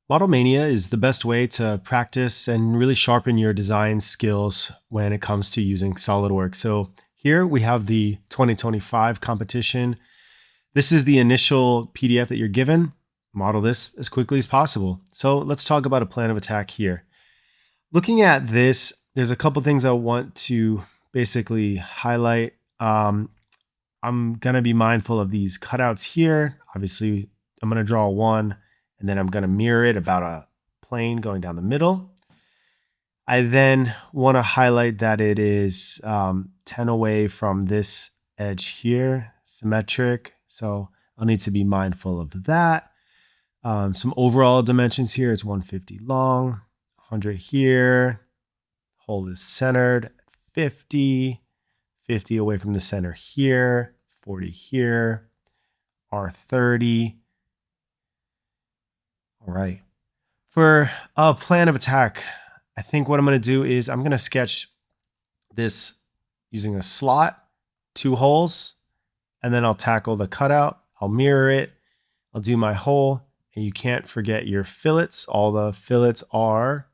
Model Mania is the best way to practice and really sharpen your design skills when it comes to using SolidWorks. So here we have the 2025 competition. This is the initial PDF that you're given. Model this as quickly as possible. So let's talk about a plan of attack here. Looking at this, there's a couple things I want to basically highlight. I'm going to be mindful of these cutouts here. Obviously, I'm going to draw one, and then I'm going to mirror it about a plane going down the middle. I then want to highlight that it is 10 away from this edge here, symmetric. So I'll need to be mindful of that. Some overall dimensions here is 150 long, 100 here. Hole is centered at 50, 50 away from the center here, 40 here, R30. All right. For a plan of attack, I think what I'm going to do is I'm going to sketch this using a slot, 2 holes, and then I'll tackle the cutout. I'll mirror it. I'll do my hole, and you can't forget your fillets. All the fillets are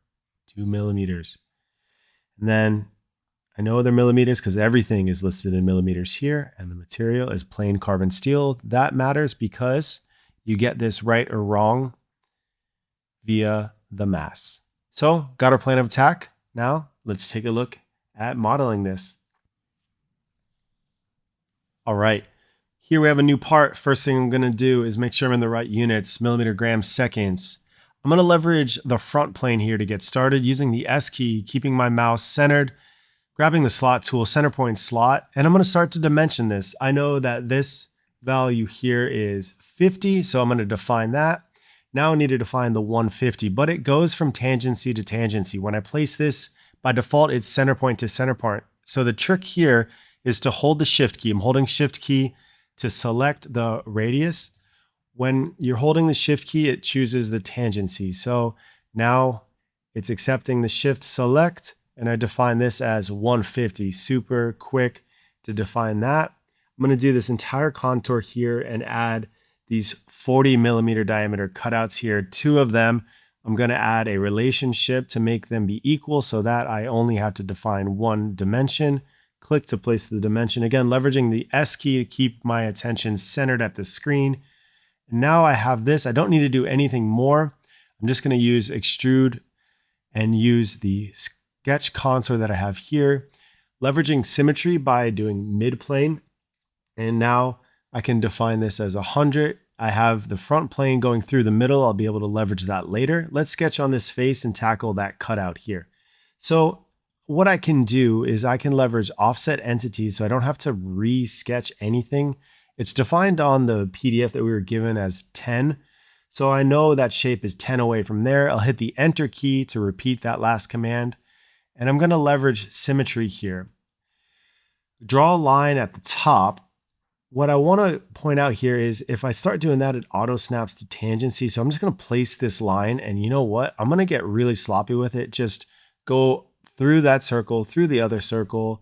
2 millimeters. And then I know they're millimeters because everything is listed in millimeters here, and the material is plain carbon steel. That matters because you get this right or wrong via the mass. So got our plan of attack. Now let's take a look at modeling this. All right, here we have a new part. First thing I'm gonna do is make sure I'm in the right units, millimeter, grams, seconds. I'm gonna leverage the front plane here to get started using the S key, keeping my mouse centered, grabbing the slot tool, center point slot, and I'm gonna start to dimension this. I know that this value here is 50, so I'm gonna define that. Now I need to define the 150, but it goes from tangency to tangency. When I place this, by default, it's center point to center point. So the trick here is to hold the shift key. I'm holding shift key to select the radius. When you're holding the shift key, it chooses the tangency. So now it's accepting the shift select, and I define this as 150. Super quick to define that. I'm gonna do this entire contour here and add these 40 millimeter diameter cutouts here. 2 of them, I'm gonna add a relationship to make them be equal so that I only have to define one dimension. Click to place the dimension. Again, leveraging the S key to keep my attention centered at the screen. And now I have this. I don't need to do anything more. I'm just gonna use extrude and use the sketch contour that I have here, leveraging symmetry by doing mid plane. And now I can define this as 100. I have the front plane going through the middle. I'll be able to leverage that later. Let's sketch on this face and tackle that cutout here. So what I can do is I can leverage offset entities so I don't have to re-sketch anything. It's defined on the PDF that we were given as 10. So I know that shape is 10 away from there. I'll hit the enter key to repeat that last command. And I'm gonna leverage symmetry here. Draw a line at the top. What I want to point out here is if I start doing that, it auto snaps to tangency. So I'm just going to place this line, and you know what? I'm going to get really sloppy with it. Just go through that circle, through the other circle,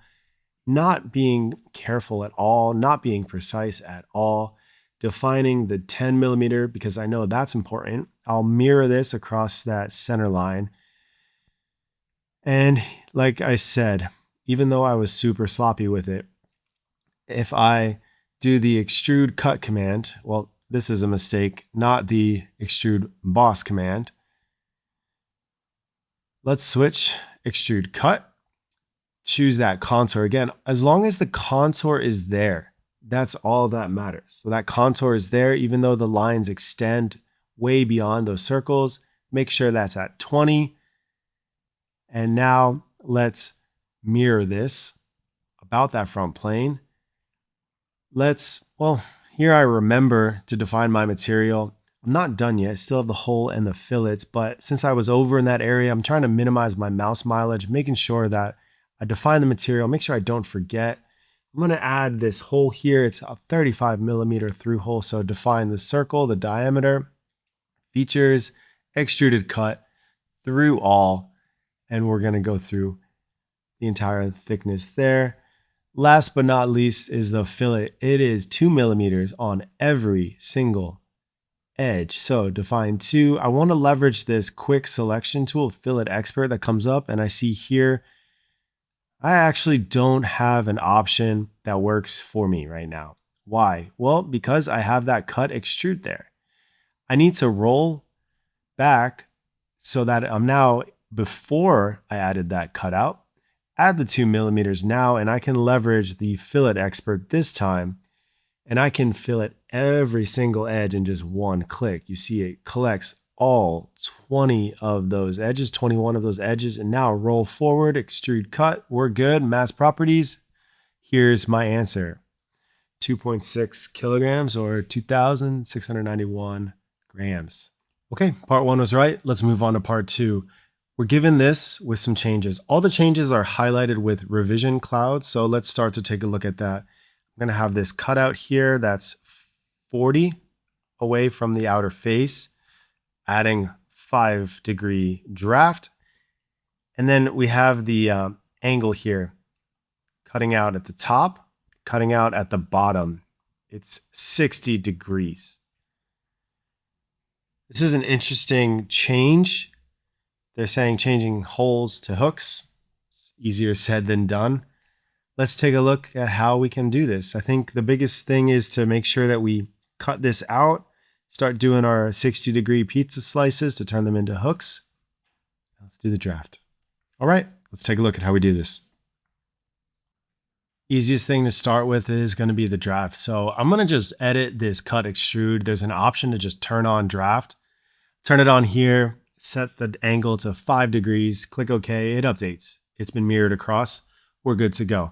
not being careful at all, not being precise at all, defining the 10 millimeter because I know that's important. I'll mirror this across that center line. And like I said, even though I was super sloppy with it, if I do the extrude cut command. Well, this is a mistake, not the extrude boss command. Let's switch extrude cut, choose that contour again. As long as the contour is there, that's all that matters. So that contour is there, even though the lines extend way beyond those circles, make sure that's at 20. And now let's mirror this about that front plane. Here I remember to define my material. I'm not done yet. I still have the hole and the fillets, but since I was over in that area, I'm trying to minimize my mouse mileage, making sure that I define the material, make sure I don't forget. I'm gonna add this hole here. It's a 35 millimeter through hole. So define the circle, the diameter, features, extruded cut through all, and we're gonna go through the entire thickness there. Last but not least is the fillet. It is 2 millimeters on every single edge. So define 2. I want to leverage this quick selection tool, Fillet Expert, that comes up, and I see here I actually don't have an option that works for me right now. Why? Well, because I have that cut extrude there. I need to roll back so that I'm now, before I added that cutout, add the 2 millimeters now, and I can leverage the Fillet Expert this time, and I can fillet every single edge in just one click. You see it collects all 20 of those edges, 21 of those edges, and now roll forward, extrude cut. We're good. Mass properties. Here's my answer. 2.6 kilograms or 2,691 grams. Okay, part 1 was right. Let's move on to part 2. We're given this with some changes. All the changes are highlighted with revision clouds. So let's start to take a look at that. I'm going to have this cutout here that's 40 away from the outer face, adding 5-degree draft. And then we have the angle here, cutting out at the top, cutting out at the bottom. It's 60 degrees. This is an interesting change. They're saying changing holes to hooks. It's easier said than done. Let's take a look at how we can do this. I think the biggest thing is to make sure that we cut this out, start doing our 60-degree pizza slices to turn them into hooks. Let's do the draft. All right, let's take a look at how we do this. Easiest thing to start with is going to be the draft. So I'm going to just edit this cut extrude. There's an option to just turn on draft. Turn it on here, set the angle to 5 degrees, click OK, it updates. It's been mirrored across. We're good to go.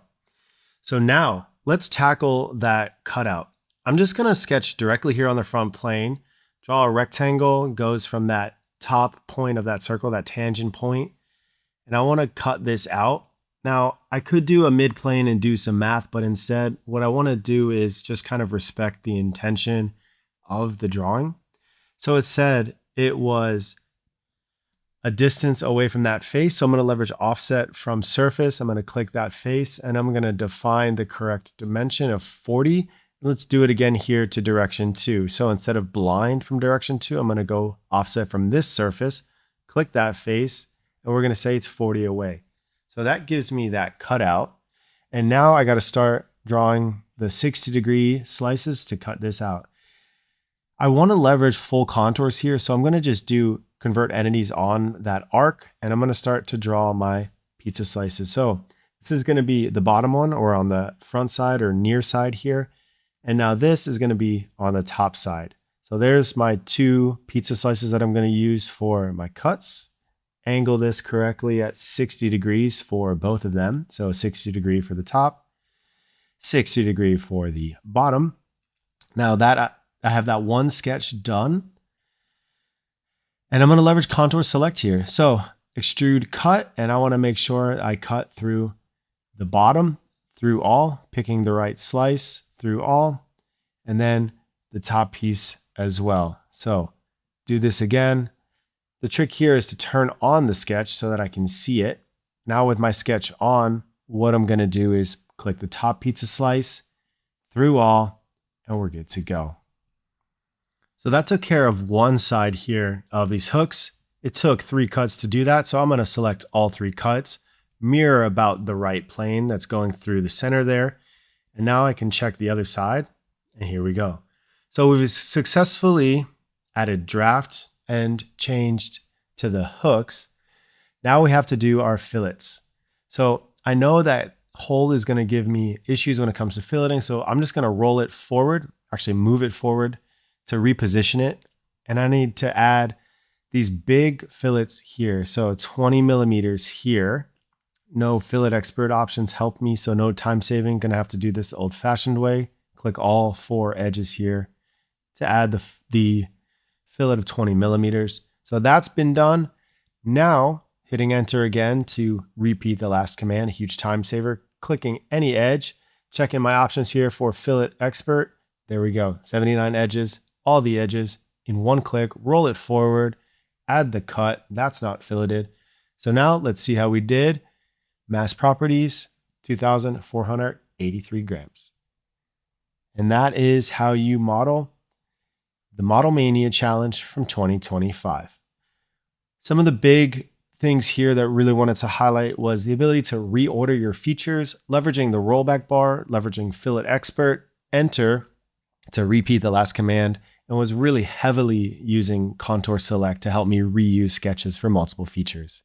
So now let's tackle that cutout. I'm just going to sketch directly here on the front plane, draw a rectangle, goes from that top point of that circle, that tangent point, and I want to cut this out. Now, I could do a mid-plane and do some math, but instead what I want to do is just kind of respect the intention of the drawing. So it said it was a distance away from that face. So I'm going to leverage offset from surface. I'm going to click that face and I'm going to define the correct dimension of 40. Let's do it again here to direction 2. So instead of blind from direction 2, I'm going to go offset from this surface, click that face, and we're going to say it's 40 away. So that gives me that cutout. And now I got to start drawing the 60-degree slices to cut this out. I want to leverage full contours here. So I'm going to just do convert entities on that arc, and I'm going to start to draw my pizza slices. So this is going to be the bottom one, or on the front side or near side here. And now this is going to be on the top side. So there's my 2 pizza slices that I'm going to use for my cuts. Angle this correctly at 60 degrees for both of them. So 60 degree for the top, 60 degree for the bottom. Now that I have that one sketch done, and I'm going to leverage contour select here. So extrude cut, and I want to make sure I cut through the bottom, through all, picking the right slice, through all, and then the top piece as well. So do this again. The trick here is to turn on the sketch so that I can see it. Now with my sketch on, what I'm going to do is click the top pizza slice, through all, and we're good to go. So that took care of one side here of these hooks. It took 3 cuts to do that. So I'm going to select all 3 cuts, mirror about the right plane that's going through the center there. And now I can check the other side, and here we go. So we've successfully added draft and changed to the hooks. Now we have to do our fillets. So I know that hole is going to give me issues when it comes to filleting. So I'm just going to roll it forward, actually move it forward to reposition it. And I need to add these big fillets here. So 20 millimeters here. No Fillet Expert options help me, so no time saving. Gonna have to do this the old-fashioned way. Click all 4 edges here to add the fillet of 20 millimeters. So that's been done. Now hitting enter again to repeat the last command, a huge time saver. Clicking any edge, checking my options here for Fillet Expert. There we go, 79 edges, all the edges in one click. Roll it forward, add the cut. That's not filleted. So now let's see how we did. Mass properties, 2,483 grams. And that is how you model the Model Mania challenge from 2025. Some of the big things here that really wanted to highlight was the ability to reorder your features, leveraging the rollback bar, leveraging fillet expert, enter to repeat the last command, and was really heavily using contour select to help me reuse sketches for multiple features.